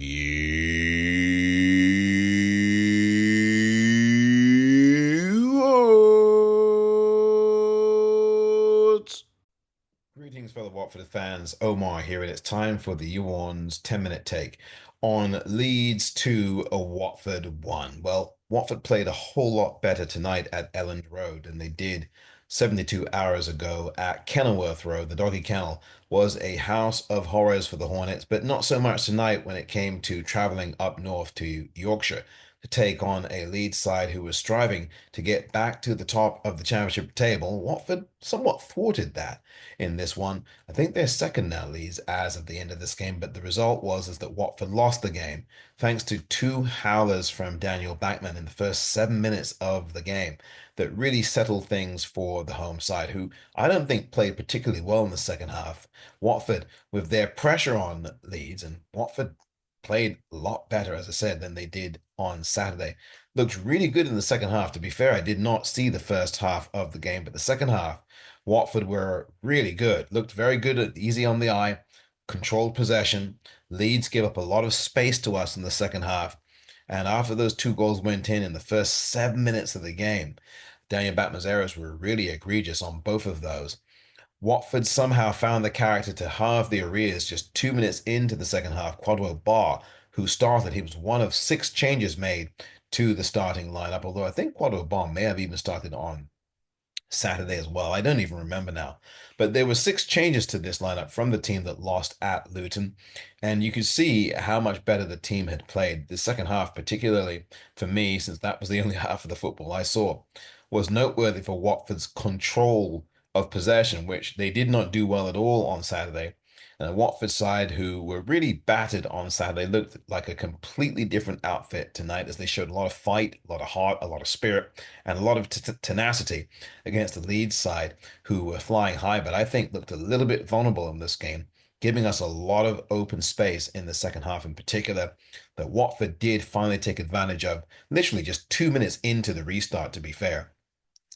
You Orns. Greetings, fellow Watford fans. Omar here, and it's time for the You Orns 10-minute take on Leeds 2, a Watford 1. Well, Watford played a whole lot better tonight at Elland Road than they did 72 hours ago at Kenilworth Road. The Doggy Kennel was a house of horrors for the Hornets, but not so much tonight when it came to travelling up north to Yorkshire to take on a Leeds side who was striving to get back to the top of the championship table. Watford somewhat thwarted that in this one. I think they're second now, Leeds, as of the end of this game, but the result was that Watford lost the game thanks to two howlers from Daniel Bachmann in the first 7 minutes of the game that really settled things for the home side, who I don't think played particularly well in the second half. Watford, with their pressure on Leeds, and Watford played a lot better, as I said, than they did on Saturday. Looked really good in the second half. To be fair, I did not see the first half of the game, but the second half, Watford were really good. Looked very good, easy on the eye, controlled possession. Leeds gave up a lot of space to us in the second half. And after those two goals went in the first 7 minutes of the game, Daniel Batman's errors were really egregious on both of those. Watford somehow found the character to halve the arrears just 2 minutes into the second half. Quadwell Barr, who started, he was one of six changes made to the starting lineup, although I think Quadwell Barr may have even started on Saturday as well. I don't even remember now. But there were six changes to this lineup from the team that lost at Luton. And you could see how much better the team had played. The second half, particularly for me, since that was the only half of the football I saw, was noteworthy for Watford's control of possession, which they did not do well at all on Saturday. And the Watford side, who were really battered on Saturday, looked like a completely different outfit tonight as they showed a lot of fight, a lot of heart, a lot of spirit, and a lot of tenacity against the Leeds side, who were flying high, but I think looked a little bit vulnerable in this game, giving us a lot of open space in the second half in particular, that Watford did finally take advantage of, literally just 2 minutes into the restart, to be fair.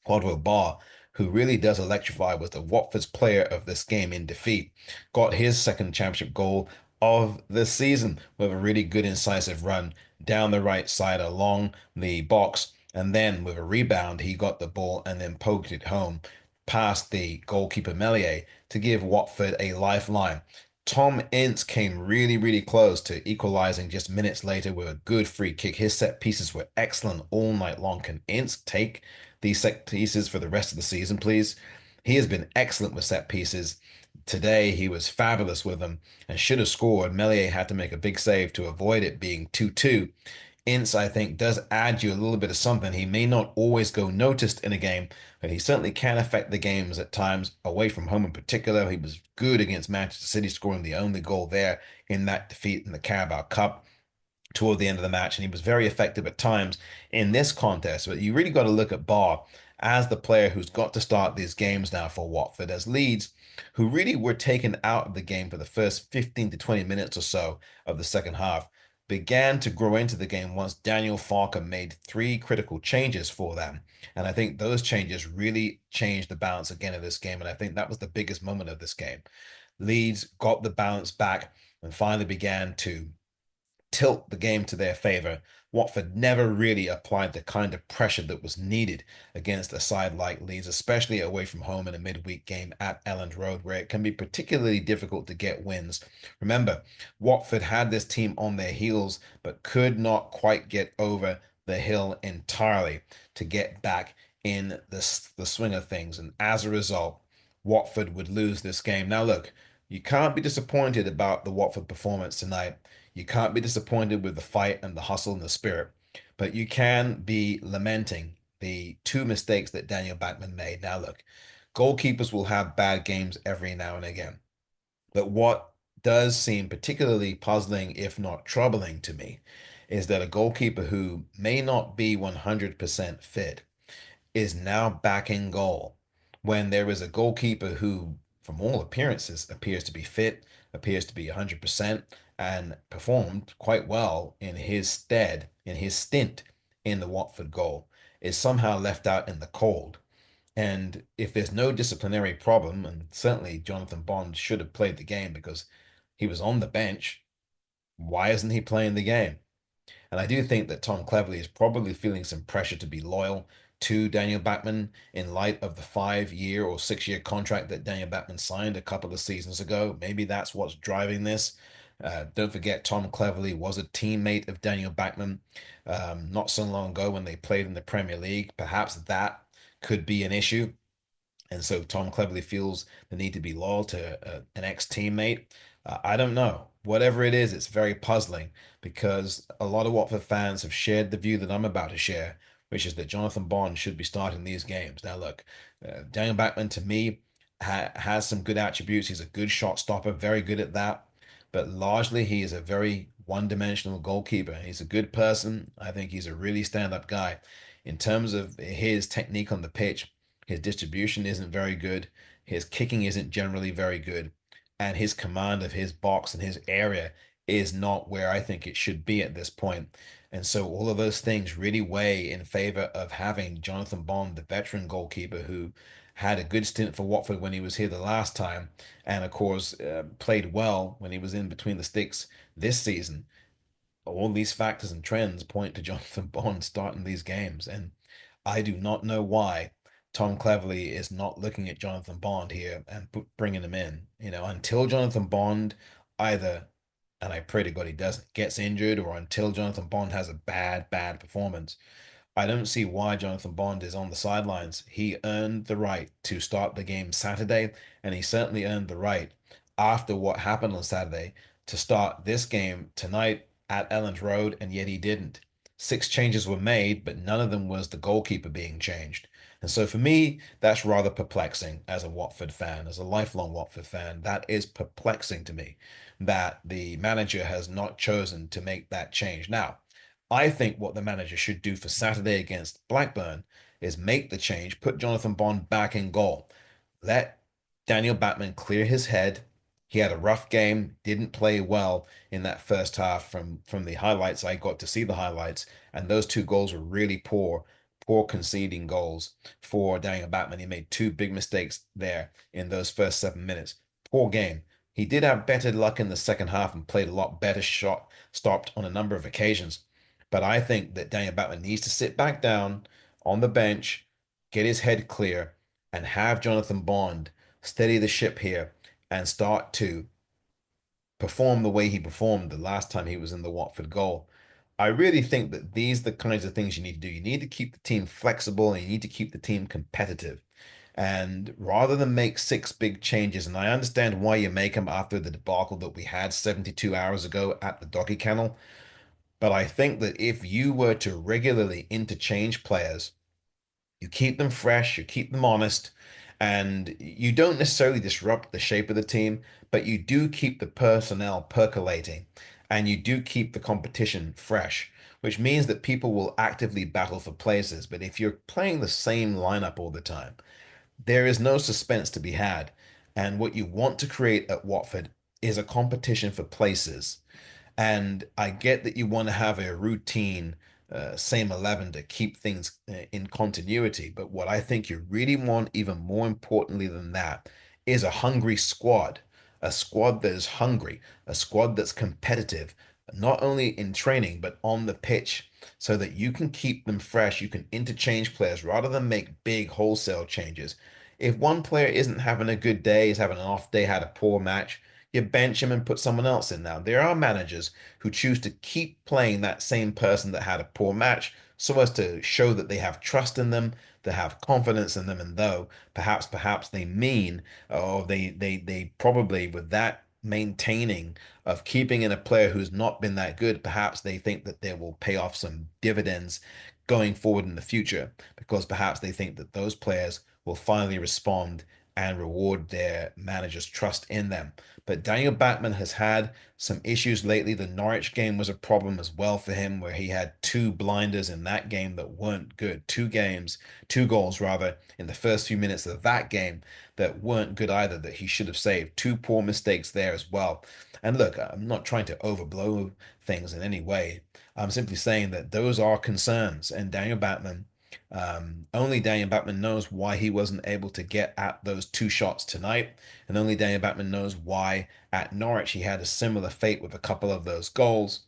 Quadwell Barr, who really does electrify, was the Watford's player of this game in defeat. Got his second championship goal of the season with a really good incisive run down the right side along the box. And then with a rebound, he got the ball and then poked it home past the goalkeeper Meslier to give Watford a lifeline. Tom Ince came really, really close to equalizing just minutes later with a good free kick. His set pieces were excellent all night long. Can Ince take these set pieces for the rest of the season, please? He has been excellent with set pieces. Today, he was fabulous with them and should have scored. Meslier had to make a big save to avoid it being 2-2. Ince, I think, does add you a little bit of something. He may not always go noticed in a game, but he certainly can affect the games at times, away from home in particular. He was good against Manchester City, scoring the only goal there in that defeat in the Carabao Cup toward the end of the match, and he was very effective at times in this contest. But you really got to look at Barr as the player who's got to start these games now for Watford, as Leeds, who really were taken out of the game for the first 15 to 20 minutes or so of the second half, began to grow into the game once Daniel Farker made three critical changes for them. And I think those changes really changed the balance again of this game. And I think that was the biggest moment of this game. Leeds got the balance back and finally began to tilt the game to their favor. Watford never really applied the kind of pressure that was needed against a side like Leeds, especially away from home in a midweek game at Elland Road, where it can be particularly difficult to get wins. Remember, Watford had this team on their heels, but could not quite get over the hill entirely to get back in the swing of things. And as a result, Watford would lose this game. Now, look, you can't be disappointed about the Watford performance tonight. You can't be disappointed with the fight and the hustle and the spirit, but you can be lamenting the two mistakes that Daniel Bachmann made. Now, look, goalkeepers will have bad games every now and again, but what does seem particularly puzzling, if not troubling to me, is that a goalkeeper who may not be 100% fit is now back in goal when there is a goalkeeper who, from all appearances, appears to be fit, appears to be 100%, and performed quite well in his stead, in his stint in the Watford goal, is somehow left out in the cold. And if there's no disciplinary problem, and certainly Jonathan Bond should have played the game because he was on the bench, Why isn't he playing the game? And I do think that Tom Cleverley is probably feeling some pressure to be loyal to Daniel Bachmann in light of the 5 year or 6 year contract that Daniel Bachmann signed a couple of seasons ago. Maybe that's what's driving this. Don't forget, Tom Cleverley was a teammate of Daniel Bachmann not so long ago when they played in the Premier League. Perhaps that could be an issue. And so Tom Cleverley feels the need to be loyal to an ex-teammate. I don't know. Whatever it is, it's very puzzling because a lot of Watford fans have shared the view that I'm about to share, which is that Jonathan Bond should be starting these games. Now, look, Daniel Bachmann to me has some good attributes. He's a good shot stopper, very good at that. But largely, he is a very one-dimensional goalkeeper. He's a good person. I think he's a really stand-up guy. In terms of his technique on the pitch, his distribution isn't very good. His kicking isn't generally very good. And his command of his box and his area is not where I think it should be at this point. And so all of those things really weigh in favor of having Jonathan Bond, the veteran goalkeeper who had a good stint for Watford when he was here the last time, and of course played well when he was in between the sticks this season. All these factors and trends point to Jonathan Bond starting these games. And I do not know why Tom Cleverley is not looking at Jonathan Bond here and bringing him in. Until Jonathan Bond either, and I pray to God he doesn't, gets injured, or until Jonathan Bond has a bad, bad performance, I don't see why Jonathan Bond is on the sidelines. He earned the right to start the game Saturday, and he certainly earned the right after what happened on Saturday to start this game tonight at Elland Road, and yet he didn't. Six changes were made, but none of them was the goalkeeper being changed. And so for me, that's rather perplexing as a Watford fan, as a lifelong Watford fan. That is perplexing to me that the manager has not chosen to make that change. Now, I think what the manager should do for Saturday against Blackburn is make the change, put Jonathan Bond back in goal. Let Daniel Batman clear his head. He had a rough game, didn't play well in that first half from the highlights. I got to see the highlights, and those two goals were really poor, poor conceding goals for Daniel Batman. He made two big mistakes there in those first 7 minutes. Poor game. He did have better luck in the second half and played a lot better shot, stopped on a number of occasions. But I think that Daniel Batman needs to sit back down on the bench, get his head clear, and have Jonathan Bond steady the ship here and start to perform the way he performed the last time he was in the Watford goal. I really think that these are the kinds of things you need to do. You need to keep the team flexible and you need to keep the team competitive. And rather than make six big changes, and I understand why you make them after the debacle that we had 72 hours ago at the doggy kennel, but I think that if you were to regularly interchange players, you keep them fresh, you keep them honest, and you don't necessarily disrupt the shape of the team, but you do keep the personnel percolating and you do keep the competition fresh, which means that people will actively battle for places. But if you're playing the same lineup all the time, there is no suspense to be had. And what you want to create at Watford is a competition for places. And I get that you want to have a routine, same 11 to keep things in continuity. But what I think you really want, even more importantly than that, is a hungry squad, a squad that is hungry, a squad that's competitive, not only in training, but on the pitch, so that you can keep them fresh. You can interchange players rather than make big wholesale changes. If one player isn't having a good day, is having an off day, had a poor match, you bench him and put someone else in. Now, there are managers who choose to keep playing that same person that had a poor match so as to show that they have trust in them, to have confidence in them, and though perhaps they mean, or they probably with that maintaining of keeping in a player who's not been that good, perhaps they think that they will pay off some dividends going forward in the future because perhaps they think that those players will finally respond and reward their manager's trust in them. But Daniel Batman has had some issues lately. The Norwich game was a problem as well for him, where he had two blinders in that game that weren't good. Two goals rather, in the first few minutes of that game that weren't good either, that he should have saved. Two poor mistakes there as well. And look, I'm not trying to overblow things in any way. I'm simply saying that those are concerns. And Daniel Batman Only Daniel Bachmann knows why he wasn't able to get at those two shots tonight, and only Daniel Bachmann knows why at Norwich he had a similar fate with a couple of those goals.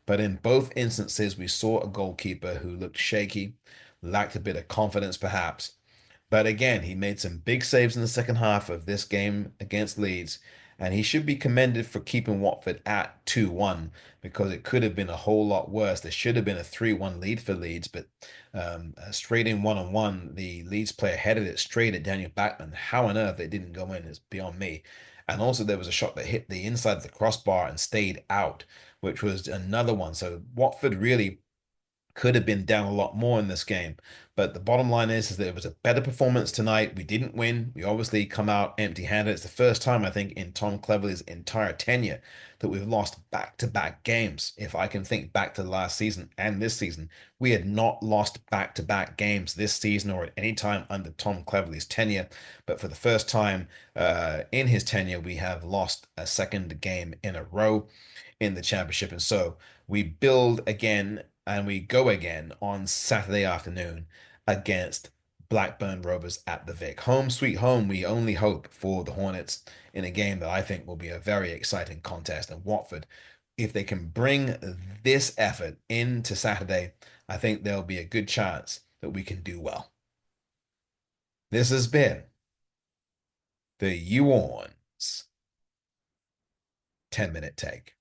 But in both instances, we saw a goalkeeper who looked shaky, lacked a bit of confidence perhaps, but again, he made some big saves in the second half of this game against Leeds, and he should be commended for keeping Watford at 2-1 because it could have been a whole lot worse. There should have been a 3-1 lead for Leeds, but straight in one-on-one, the Leeds player headed it straight at Daniel Bachmann. How on earth it didn't go in is beyond me. And also, there was a shot that hit the inside of the crossbar and stayed out, which was another one. So Watford really could have been down a lot more in this game. But the bottom line is that it was a better performance tonight. We didn't win. We obviously come out empty-handed. It's the first time, I think, in Tom Cleverley's entire tenure that we've lost back-to-back games. If I can think back to last season and this season, we had not lost back-to-back games this season or at any time under Tom Cleverley's tenure. But for the first time in his tenure, we have lost a second game in a row in the championship. And so we build again and we go again on Saturday afternoon against Blackburn Rovers at the Vic. Home sweet home, we only hope for the Hornets in a game that I think will be a very exciting contest. And Watford, if they can bring this effort into Saturday, I think there'll be a good chance that we can do well. This has been the You Orns 10-minute take.